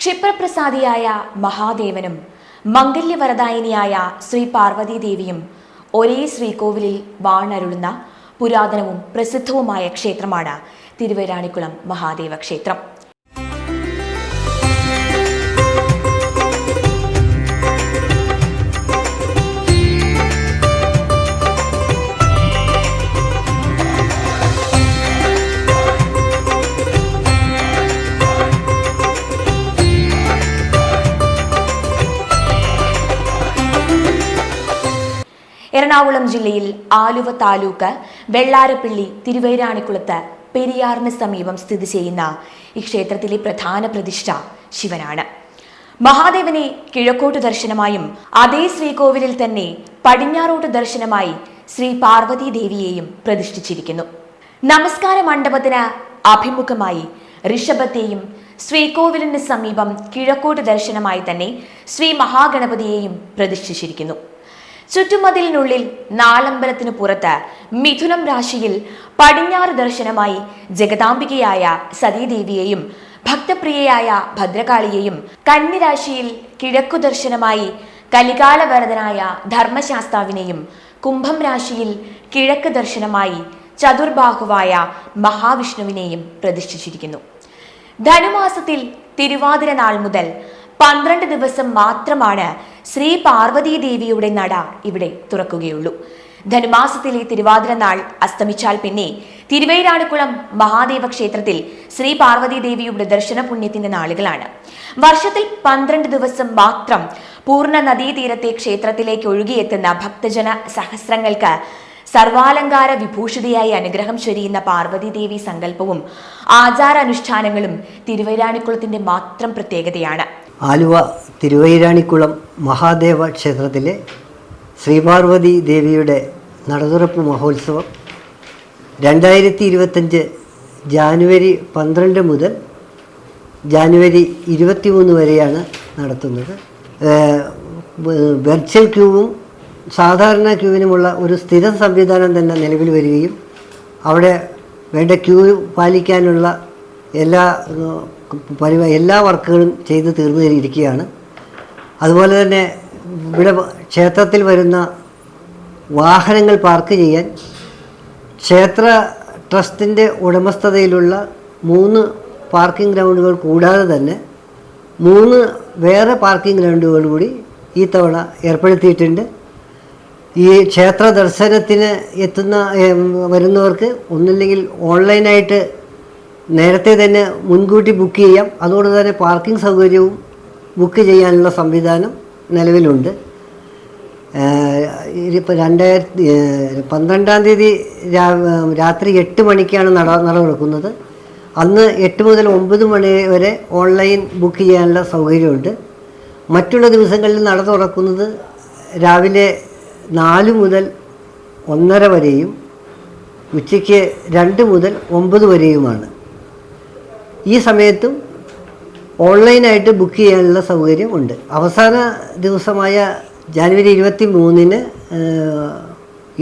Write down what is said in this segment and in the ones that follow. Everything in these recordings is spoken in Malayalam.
ക്ഷിപ്രപ്രസാദിയായ മഹാദേവനും മംഗല്യവരദായിനിയായ ശ്രീ പാർവതീദേവിയും ഒരേ ശ്രീകോവിലിൽ വാണരുളുന്ന പുരാതനവും പ്രസിദ്ധവുമായ ക്ഷേത്രമാണ് തിരുവൈരാണിക്കുളം മഹാദേവ ക്ഷേത്രം. എറണാകുളം ജില്ലയിൽ ആലുവ താലൂക്ക് വെള്ളാരപ്പള്ളി തിരുവൈരാണിക്കുളത്ത് പെരിയാറിന് സമീപം സ്ഥിതി ചെയ്യുന്ന ഈ ക്ഷേത്രത്തിലെ പ്രധാന പ്രതിഷ്ഠ ശിവനാണ്. മഹാദേവനെ കിഴക്കോട്ട് ദർശനമായും അതേ ശ്രീകോവിലിൽ തന്നെ പടിഞ്ഞാറോട്ട് ദർശനമായി ശ്രീ പാർവതി ദേവിയെയും പ്രതിഷ്ഠിച്ചിരിക്കുന്നു. നമസ്കാര മണ്ഡപത്തിന് അഭിമുഖമായി ഋഷഭത്തെയും ശ്രീകോവിലിന് സമീപം കിഴക്കോട്ട് ദർശനമായി തന്നെ ശ്രീ മഹാഗണപതിയെയും പ്രതിഷ്ഠിച്ചിരിക്കുന്നു. ചുറ്റുമതിലിനുള്ളിൽ നാലമ്പലത്തിനു പുറത്ത് മിഥുനം രാശിയിൽ പടിഞ്ഞാറ് ദർശനമായി ജഗദാംബികയായ സതീദേവിയെയും ഭക്തപ്രിയയായ ഭദ്രകാളിയെയും കന്നിരാശിയിൽ കിഴക്കു ദർശനമായി കലികാലവരദനായ ധർമ്മശാസ്താവിനെയും കുംഭം രാശിയിൽ കിഴക്ക് ദർശനമായി ചതുർബാഹുവായ മഹാവിഷ്ണുവിനെയും പ്രതിഷ്ഠിച്ചിരിക്കുന്നു. ധനുമാസത്തിൽ തിരുവാതിര നാൾ മുതൽ 12 ദിവസം മാത്രമാണ് ശ്രീ പാർവതീ ദേവിയുടെ നട ഇവിടെ തുറക്കുകയുള്ളൂ. ധനുമാസത്തിലെ തിരുവാതിര നാൾ അസ്തമിച്ചാൽ പിന്നെ തിരുവൈരാണിക്കുളം മഹാദേവ ക്ഷേത്രത്തിൽ ശ്രീ പാർവതീ ദേവിയുടെ ദർശന പുണ്യത്തിന്റെ നാളുകളാണ്. വർഷത്തിൽ 12 ദിവസം മാത്രം പൂർണ്ണ നദീതീരത്തെ ക്ഷേത്രത്തിലേക്ക് ഒഴുകിയെത്തുന്ന ഭക്തജന സഹസ്രങ്ങൾക്ക് സർവാലങ്കാര വിഭൂഷിതയായി അനുഗ്രഹം ചൊരിയുന്ന പാർവതീ ദേവി സങ്കല്പവും ആചാരാനുഷ്ഠാനങ്ങളും തിരുവൈരാണിക്കുളത്തിന്റെ മാത്രം പ്രത്യേകതയാണ്. ആലുവ തിരുവൈരാണിക്കുളം മഹാദേവ ക്ഷേത്രത്തിലെ ശ്രീപാർവതി ദേവിയുടെ നടതുറപ്പ് മഹോത്സവം 2025 ജാനുവരി 12 മുതൽ ജാനുവരി 23 വരെയാണ് നടത്തുന്നത്. വെർച്വൽ ക്യൂവും സാധാരണ ക്യൂവിനുമുള്ള ഒരു സ്ഥിര സംവിധാനം തന്നെ നിലവിൽ വരികയും അവിടെ വേണ്ട ക്യൂ പാലിക്കാനുള്ള എല്ലാ വർക്കുകളും ചെയ്ത് തീർന്നിരിക്കുകയാണ്. അതുപോലെ തന്നെ ഇവിടെ ക്ഷേത്രത്തിൽ വരുന്ന വാഹനങ്ങൾ പാർക്ക് ചെയ്യാൻ ക്ഷേത്ര ട്രസ്റ്റിൻ്റെ ഉടമസ്ഥതയിലുള്ള 3 പാർക്കിംഗ് ഗ്രൗണ്ടുകൾ കൂടാതെ തന്നെ 3 വേറെ പാർക്കിംഗ് ഗ്രൗണ്ടുകൾ കൂടി ഈ തവണ ഏർപ്പെടുത്തിയിട്ടുണ്ട്. ഈ ക്ഷേത്ര ദർശനത്തിന് വരുന്നവർക്ക് ഒന്നില്ലെങ്കിൽ ഓൺലൈനായിട്ട് നേരത്തെ തന്നെ മുൻകൂട്ടി ബുക്ക് ചെയ്യാം. അതുകൊണ്ട് തന്നെ പാർക്കിംഗ് സൗകര്യവും ബുക്ക് ചെയ്യാനുള്ള സംവിധാനം നിലവിലുണ്ട്. ഇപ്പോൾ 12-ാം തീയതി രാത്രി 8 മണിക്കാണ് നട തുറക്കുന്നത്. അന്ന് 8 മുതൽ 9 മണി വരെ ഓൺലൈൻ ബുക്ക് ചെയ്യാനുള്ള സൗകര്യമുണ്ട്. മറ്റുള്ള ദിവസങ്ങളിൽ നട തുറക്കുന്നത് രാവിലെ 4 മുതൽ 1:30 വരെയും ഉച്ചയ്ക്ക് 2 മുതൽ 9 വരെയുമാണ്. ഈ സമയത്തും ഓൺലൈനായിട്ട് ബുക്ക് ചെയ്യാനുള്ള സൗകര്യം ഉണ്ട്. അവസാന ദിവസമായ ജാനുവരി 23-ന്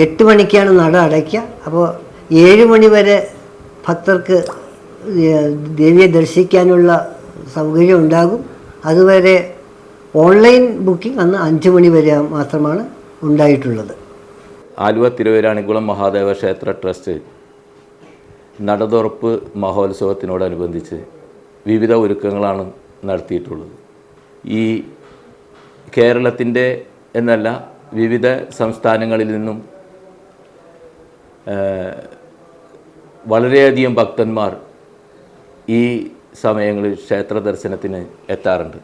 8 മണിക്കാണ് നട അടയ്ക്കുക. അപ്പോൾ 7 മണി വരെ ഭക്തർക്ക് ദേവിയെ ദർശിക്കാനുള്ള സൗകര്യം ഉണ്ടാകും. അതുവരെ ഓൺലൈൻ ബുക്കിംഗ് അന്ന് 5 മണി വരെ മാത്രമാണ് ഉണ്ടായിട്ടുള്ളത്. ആലുവ തിരുവൈരാണിക്കുളം മഹാദേവ ക്ഷേത്ര ട്രസ്റ്റ് നടതുറപ്പ് മഹോത്സവത്തിനോടനുബന്ധിച്ച് വിവിധ ഒരുക്കങ്ങളാണ് നടത്തിയിട്ടുള്ളത്. ഈ കേരളത്തിൻ്റെ എന്നല്ല വിവിധ സംസ്ഥാനങ്ങളിൽ നിന്നും വളരെയധികം ഭക്തന്മാർ ഈ സമയങ്ങളിൽ ക്ഷേത്ര ദർശനത്തിന് എത്താറുണ്ട്.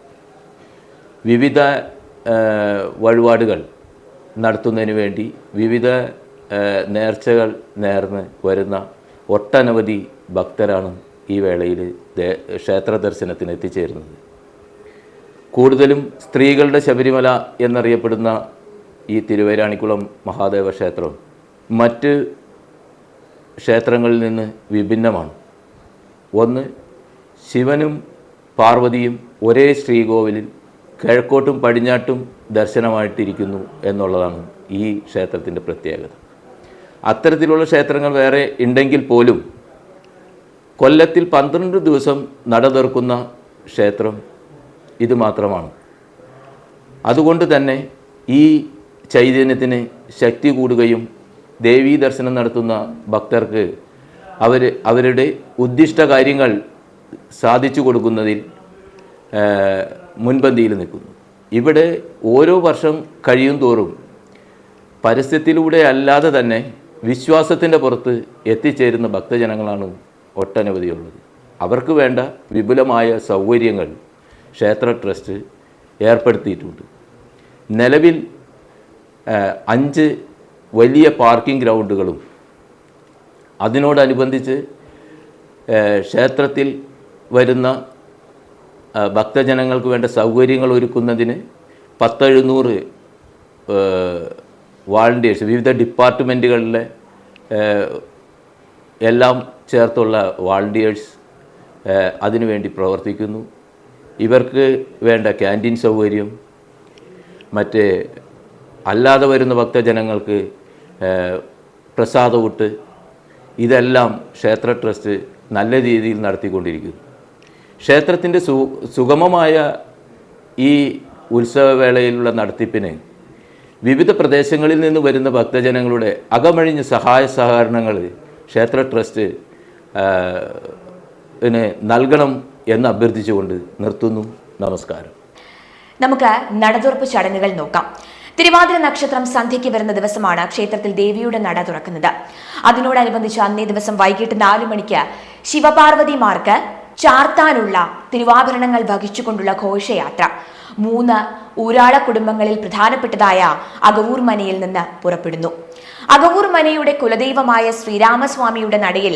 വിവിധ വഴിപാടുകൾ നടത്തുന്നതിന് വേണ്ടി വിവിധ നേർച്ചകൾ നേർന്ന് വരുന്ന ഒട്ടനവധി ഭക്തരാണ് ഈ വേളയിൽ ക്ഷേത്ര ദർശനത്തിന് എത്തിച്ചേരുന്നത്. കൂടുതലും സ്ത്രീകളുടെ ശബരിമല എന്നറിയപ്പെടുന്ന ഈ തിരുവൈരാണിക്കുളം മഹാദേവ ക്ഷേത്രം മറ്റ് ക്ഷേത്രങ്ങളിൽ നിന്ന് വിഭിന്നമാണ്. ഒന്ന്, ശിവനും പാർവതിയും ഒരേ ശ്രീകോവിലിൽ കിഴക്കോട്ടും പടിഞ്ഞാട്ടും ദർശനമായിട്ടിരിക്കുന്നു എന്നുള്ളതാണ് ഈ ക്ഷേത്രത്തിൻ്റെ പ്രത്യേകത. അത്തരത്തിലുള്ള ക്ഷേത്രങ്ങൾ വേറെ ഉണ്ടെങ്കിൽ പോലും കൊല്ലത്തിൽ 12 ദിവസം നട തുറക്കുന്ന ക്ഷേത്രം ഇത് മാത്രമാണ്. അതുകൊണ്ട് തന്നെ ഈ ചൈതന്യത്തിന് ശക്തി കൂടുകയും ദേവീ ദർശനം നടത്തുന്ന ഭക്തർക്ക് അവരുടെ ഉദ്ദിഷ്ട കാര്യങ്ങൾ സാധിച്ചു കൊടുക്കുന്നതിൽ മുൻപന്തിയിൽ നിൽക്കുന്നു. ഇവിടെ ഓരോ വർഷം കഴിയും തോറും പരസ്യത്തിലൂടെ അല്ലാതെ തന്നെ വിശ്വാസത്തിൻ്റെ പുറത്ത് എത്തിച്ചേരുന്ന ഭക്തജനങ്ങളാണ് ഒട്ടനവധിയുള്ളത്. അവർക്ക് വേണ്ട വിപുലമായ സൗകര്യങ്ങൾ ക്ഷേത്ര ട്രസ്റ്റ് ഏർപ്പെടുത്തിയിട്ടുണ്ട്. നിലവിൽ 5 വലിയ പാർക്കിംഗ് ഗ്രൗണ്ടുകളും അതിനോടനുബന്ധിച്ച് ക്ഷേത്രത്തിൽ വരുന്ന ഭക്തജനങ്ങൾക്ക് വേണ്ട സൗകര്യങ്ങൾ ഒരുക്കുന്നതിന് 10-700 വാളണ്ടിയേഴ്സ് വിവിധ ഡിപ്പാർട്ട്മെൻറ്റുകളിലെ എല്ലാം ചേർത്തുള്ള വാളണ്ടിയേഴ്സ് അതിനുവേണ്ടി പ്രവർത്തിക്കുന്നു. ഇവർക്ക് വേണ്ട ക്യാൻറ്റീൻ സൗകര്യം, മറ്റ് അല്ലാതെ വരുന്ന ഭക്തജനങ്ങൾക്ക് പ്രസാദകൂട്ട്, ഇതെല്ലാം ക്ഷേത്ര ട്രസ്റ്റ് നല്ല രീതിയിൽ നടത്തിക്കൊണ്ടിരിക്കുന്നു. ക്ഷേത്രത്തിൻ്റെ സുഗമമായ ഈ ഉത്സവവേളയിലുള്ള നടത്തിപ്പിന് വിവിധ പ്രദേശങ്ങളിൽ നിന്ന് വരുന്ന ഭക്തജനങ്ങളുടെ അകമഴിഞ്ഞ സഹായ സഹകരണങ്ങൾ ക്ഷേത്ര ട്രസ്റ്റ് നൽകണം എന്ന് അഭ്യർത്ഥിച്ചുകൊണ്ട് നിർത്തുന്നു. നമസ്കാരം. നമുക്ക് നടതുറപ്പ് ചടങ്ങുകൾ നോക്കാം. തിരുവാതിര നക്ഷത്രം സന്ധ്യയ്ക്ക് വരുന്ന ദിവസമാണ് ക്ഷേത്രത്തിൽ ദേവിയുടെ നട തുറക്കുന്നത്. അതിനോടനുബന്ധിച്ച് അന്നേ ദിവസം വൈകിട്ട് 4 മണിക്ക് ശിവപാർവതിമാർക്ക് ചാർത്താനുള്ള തിരുവാഭരണങ്ങൾ വഹിച്ചുകൊണ്ടുള്ള ഘോഷയാത്ര 3 ഊരാള കുടുംബങ്ങളിൽ പ്രധാനപ്പെട്ടതായ അകവൂർ മനയിൽ നിന്ന് പുറപ്പെടുന്നു. അകവൂർ മനയുടെ കുലദൈവമായ ശ്രീരാമസ്വാമിയുടെ നടയിൽ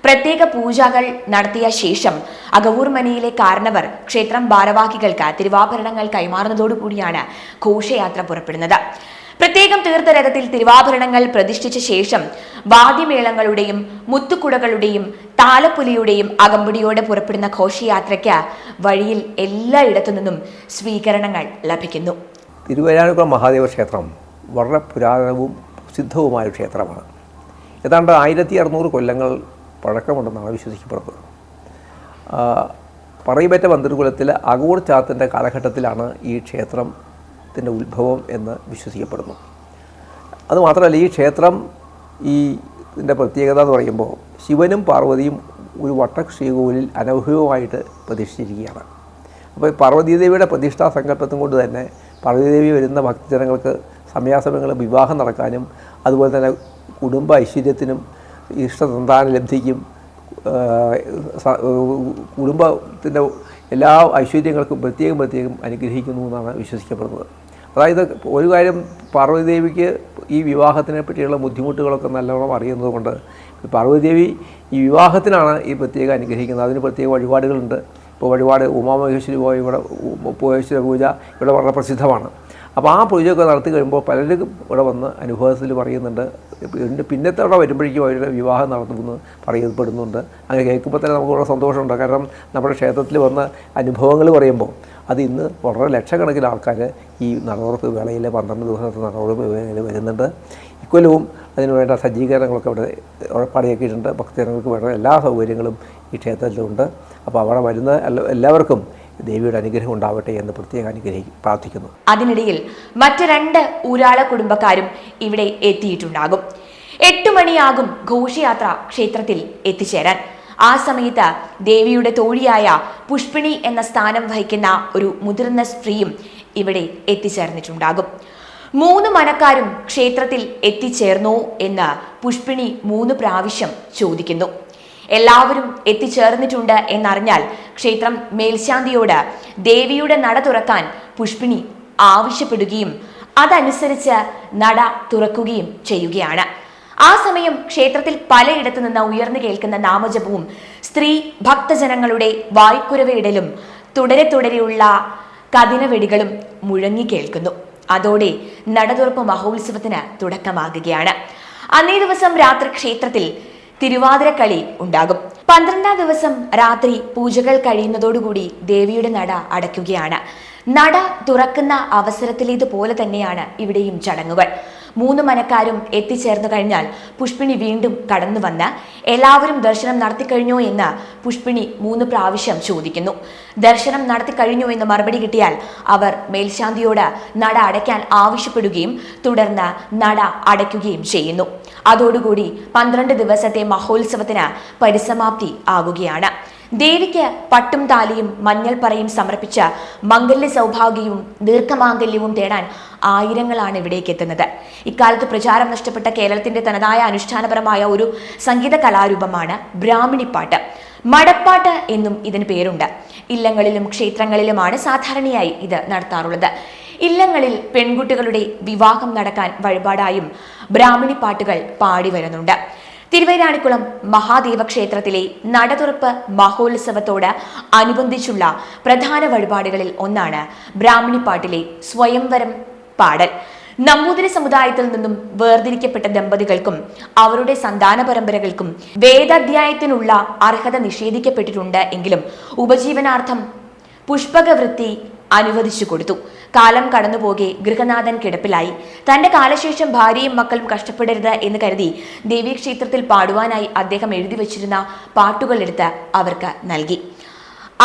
പ്രത്യേക പൂജകൾ നടത്തിയ ശേഷം അകവൂർ മനയിലെ കാരണവർ ക്ഷേത്രം ഭാരവാഹികൾക്ക് തിരുവാഭരണങ്ങൾ കൈമാറുന്നതോടുകൂടിയാണ് ഘോഷയാത്ര പുറപ്പെടുന്നത്. പ്രത്യേകം തീർത്ത രഥത്തിൽ തിരുവാഭരണങ്ങൾ പ്രതിഷ്ഠിച്ച ശേഷം വാദ്യമേളങ്ങളുടെയും മുത്തുകുടകളുടെയും താലപ്പൊലിയുടെയും അകമ്പടിയോടെ പുറപ്പെടുന്ന ഘോഷയാത്രയ്ക്ക് വഴിയിൽ എല്ലായിടത്തു നിന്നും സ്വീകരണങ്ങൾ ലഭിക്കുന്നു. തിരുവൈരാണിക്കുളം മഹാദേവ ക്ഷേത്രം വളരെ പുരാതനവും പ്രസിദ്ധവുമായ ക്ഷേത്രമാണ്. ഏതാണ്ട് 1600 കൊല്ലങ്ങൾ പഴക്കമുണ്ടെന്നാണ് വിശ്വസിക്കപ്പെടുന്നത്. പറയിപ്പറ്റ മന്ത്രികുലത്തിൽ അകവൂർ ചാത്തൻ്റെ കാലഘട്ടത്തിലാണ് ഈ ക്ഷേത്രത്തിൻ്റെ ഉത്ഭവം എന്ന് വിശ്വസിക്കപ്പെടുന്നു. അതുമാത്രമല്ല, ഈ ക്ഷേത്രം ഇതിൻ്റെ പ്രത്യേകത എന്ന് പറയുമ്പോൾ ശിവനും പാർവതിയും ഒരു വട്ടശ്രീകോവിലിൽ അനൗഹികമായിട്ട് പ്രതിഷ്ഠിച്ചിരിക്കുകയാണ്. അപ്പോൾ പാർവതീദേവിയുടെ പ്രതിഷ്ഠാ സങ്കല്പത്തും കൊണ്ട് തന്നെ പാർവതീദേവി വരുന്ന ഭക്തജനങ്ങൾക്ക് സമയാസമയങ്ങളിൽ വിവാഹം നടക്കാനും അതുപോലെ തന്നെ കുടുംബ ഐശ്വര്യത്തിനും ഇഷ്ടസന്താന ലബ്ധിക്കും കുടുംബത്തിൻ്റെ എല്ലാ ഐശ്വര്യങ്ങൾക്കും പ്രത്യേകം അനുഗ്രഹിക്കുന്നു എന്നാണ് വിശ്വസിക്കപ്പെടുന്നത്. അതായത് ഒരു കാര്യം, പാർവതീദേവിക്ക് ഈ വിവാഹത്തിനെ പറ്റിയുള്ള ബുദ്ധിമുട്ടുകളൊക്കെ നല്ലോണം അറിയുന്നത് കൊണ്ട് പാർവതീദേവി ഈ വിവാഹത്തിനാണ് ഈ പ്രത്യേകം അനുഗ്രഹിക്കുന്നത്. അതിന് പ്രത്യേക വഴിപാടുകളുണ്ട്. ഇപ്പോൾ വഴിപാട് ഉമാമഹേശ്വരി മഹേശ്വര പൂജ ഇവിടെ വളരെ പ്രസിദ്ധമാണ്. അപ്പോൾ ആ പൂജയൊക്കെ നടത്തി കഴിയുമ്പോൾ പലരും ഇവിടെ വന്ന് അനുഭവത്തിൽ പറയുന്നുണ്ട്. പിന്നത്തെ അവിടെ വരുമ്പോഴേക്കും അവരുടെ വിവാഹം നടത്തുമെന്ന് പറയപ്പെടുന്നുണ്ട്. അങ്ങനെ കേൾക്കുമ്പോൾ തന്നെ നമുക്ക് വളരെ സന്തോഷമുണ്ട്. കാരണം നമ്മുടെ ക്ഷേത്രത്തിൽ വന്ന അനുഭവങ്ങൾ പറയുമ്പോൾ അത് ഇന്ന് വളരെ ലക്ഷക്കണക്കിന് ആൾക്കാർ ഈ നടതുറപ്പ് വേളയിൽ 12 ദിവസത്തെ നടതുറപ്പ് വേളയിൽ വരുന്നുണ്ട്. ഇക്കൊല്ലവും അതിനുവേണ്ട സജ്ജീകരണങ്ങളൊക്കെ ഇവിടെ പണിയാക്കിയിട്ടുണ്ട്. ഭക്തജനങ്ങൾക്ക് വേണ്ട എല്ലാ സൗകര്യങ്ങളും ഈ ക്ഷേത്രത്തിലുണ്ട്. അപ്പോൾ അവിടെ വരുന്ന എല്ലാവർക്കും ദേവിയുടെ അനുഗ്രഹം ഉണ്ടാവട്ടെ എന്ന് പ്രത്യേകം പ്രാർത്ഥിക്കുന്നു. അതിനിടയിൽ മറ്റ് 2 ഊരാള കുടുംബക്കാരും ഇവിടെ എത്തിയിട്ടുണ്ടാകും. 8 മണിയാകും ഘോഷയാത്ര ക്ഷേത്രത്തിൽ എത്തിച്ചേരാൻ. ആ സമയത്ത് ദേവിയുടെ തോഴിയായ പുഷ്പിണി എന്ന സ്ഥാനം വഹിക്കുന്ന ഒരു മുതിർന്ന സ്ത്രീയും ഇവിടെ എത്തിച്ചേർന്നിട്ടുണ്ടാകും. 3 മനക്കാരും ക്ഷേത്രത്തിൽ എത്തിച്ചേർന്നോ എന്ന് പുഷ്പിണി 3 പ്രാവശ്യം ചോദിക്കുന്നു. എല്ലാവരും എത്തിച്ചേർന്നിട്ടുണ്ട് എന്നറിഞ്ഞാൽ ക്ഷേത്രം മേൽശാന്തിയോട് ദേവിയുടെ നട തുറക്കാൻ പുഷ്പിണി ആവശ്യപ്പെടുകയും അതനുസരിച്ച് നട തുറക്കുകയും ചെയ്യുകയാണ്. ആ സമയം ക്ഷേത്രത്തിൽ പലയിടത്തു നിന്ന് ഉയർന്നു കേൾക്കുന്ന നാമജപവും സ്ത്രീ ഭക്തജനങ്ങളുടെ വായ്ക്കുരവയിടലും തുടരെയുള്ള കതിനവെടികളും മുഴങ്ങി കേൾക്കുന്നു. അതോടെ നടതുറപ്പ് മഹോത്സവത്തിന് തുടക്കമാകുകയാണ്. അന്നേ ദിവസം രാത്രി ക്ഷേത്രത്തിൽ തിരുവാതിരക്കളി ഉണ്ടാകും. 12ാം ദിവസം രാത്രി പൂജകൾ കഴിയുന്നതോടുകൂടി ദേവിയുടെ നട അടയ്ക്കുകയാണ്. നട തുറക്കുന്ന അവസരത്തിലേതുപോലെ തന്നെയാണ് ഇവിടെയും ചടങ്ങുകൾ. 3 മനക്കാരും എത്തിച്ചേർന്നു കഴിഞ്ഞാൽ പുഷ്പിണി വീണ്ടും കടന്നു വന്ന് എല്ലാവരും ദർശനം നടത്തിക്കഴിഞ്ഞോ എന്ന് പുഷ്പിണി 3 പ്രാവശ്യം ചോദിക്കുന്നു. ദർശനം നടത്തിക്കഴിഞ്ഞു എന്ന് മറുപടി കിട്ടിയാൽ അവർ മേൽശാന്തിയോട് നട അടയ്ക്കാൻ ആവശ്യപ്പെടുകയും തുടർന്ന് നട അടയ്ക്കുകയും ചെയ്യുന്നു. അതോടുകൂടി 12 ദിവസത്തെ മഹോത്സവത്തിന് പരിസമാപ്തി ആകുകയാണ്. ദേവിക്ക് പട്ടും താലിയും മഞ്ഞൾപ്പറയും സമർപ്പിച്ച മംഗല്യ സൗഭാഗ്യവും ദീർഘമാംഗല്യവും തേടാൻ ആയിരങ്ങളാണ് ഇവിടേക്ക് എത്തുന്നത്. ഇക്കാലത്ത് പ്രചാരം നഷ്ടപ്പെട്ട കേരളത്തിന്റെ തനതായ അനുഷ്ഠാനപരമായ ഒരു സംഗീത കലാരൂപമാണ് ബ്രാഹ്മണിപ്പാട്ട്. മടപ്പാട്ട് എന്നും ഇതിന് പേരുണ്ട്. ഇല്ലങ്ങളിലും ക്ഷേത്രങ്ങളിലുമാണ് സാധാരണയായി ഇത് നടത്താറുള്ളത്. ഇല്ലങ്ങളിൽ പെൺകുട്ടികളുടെ വിവാഹം നടക്കാൻ വഴിപാടായും ബ്രാഹ്മണിപ്പാട്ടുകൾ പാടി വരുന്നുണ്ട്. തിരുവൈരാണിക്കുളം മഹാദേവ ക്ഷേത്രത്തിലെ നടതുറപ്പ് മഹോത്സവത്തോട് അനുബന്ധിച്ചുള്ള പ്രധാന വഴിപാടുകളിൽ ഒന്നാണ് ബ്രാഹ്മണിപ്പാട്ടിലെ സ്വയംവരം പാടൽ. നമ്പൂതിരി സമുദായത്തിൽ നിന്നും വേർതിരിക്കപ്പെട്ട ദമ്പതികൾക്കും അവരുടെ സന്താന പരമ്പരകൾക്കും വേദാധ്യായത്തിനുള്ള അർഹത നിഷേധിക്കപ്പെട്ടിട്ടുണ്ട് എങ്കിലും ഉപജീവനാർത്ഥം പുഷ്പകവൃത്തി അനുവദിച്ചു കൊടുത്തു. കാലം കടന്നുപോകെ ഗൃഹനാഥൻ കിടപ്പിലായി. തന്റെ കാലശേഷം ഭാര്യയും മക്കളും കഷ്ടപ്പെടരുത് എന്ന് കരുതി ദേവീക്ഷേത്രത്തിൽ പാടുവാനായി അദ്ദേഹം എഴുതി വച്ചിരുന്ന പാട്ടുകളെടുത്ത് അവർക്ക് നൽകി.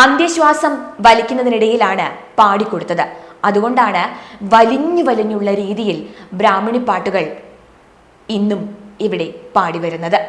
അന്ത്യശ്വാസം വലിക്കുന്നതിനിടയിലാണ് പാടിക്കൊടുത്തത്. അതുകൊണ്ടാണ് വലിഞ്ഞുള്ള രീതിയിൽ ബ്രാഹ്മണിപ്പാട്ടുകൾ ഇന്നും ഇവിടെ പാടിവരുന്നത്.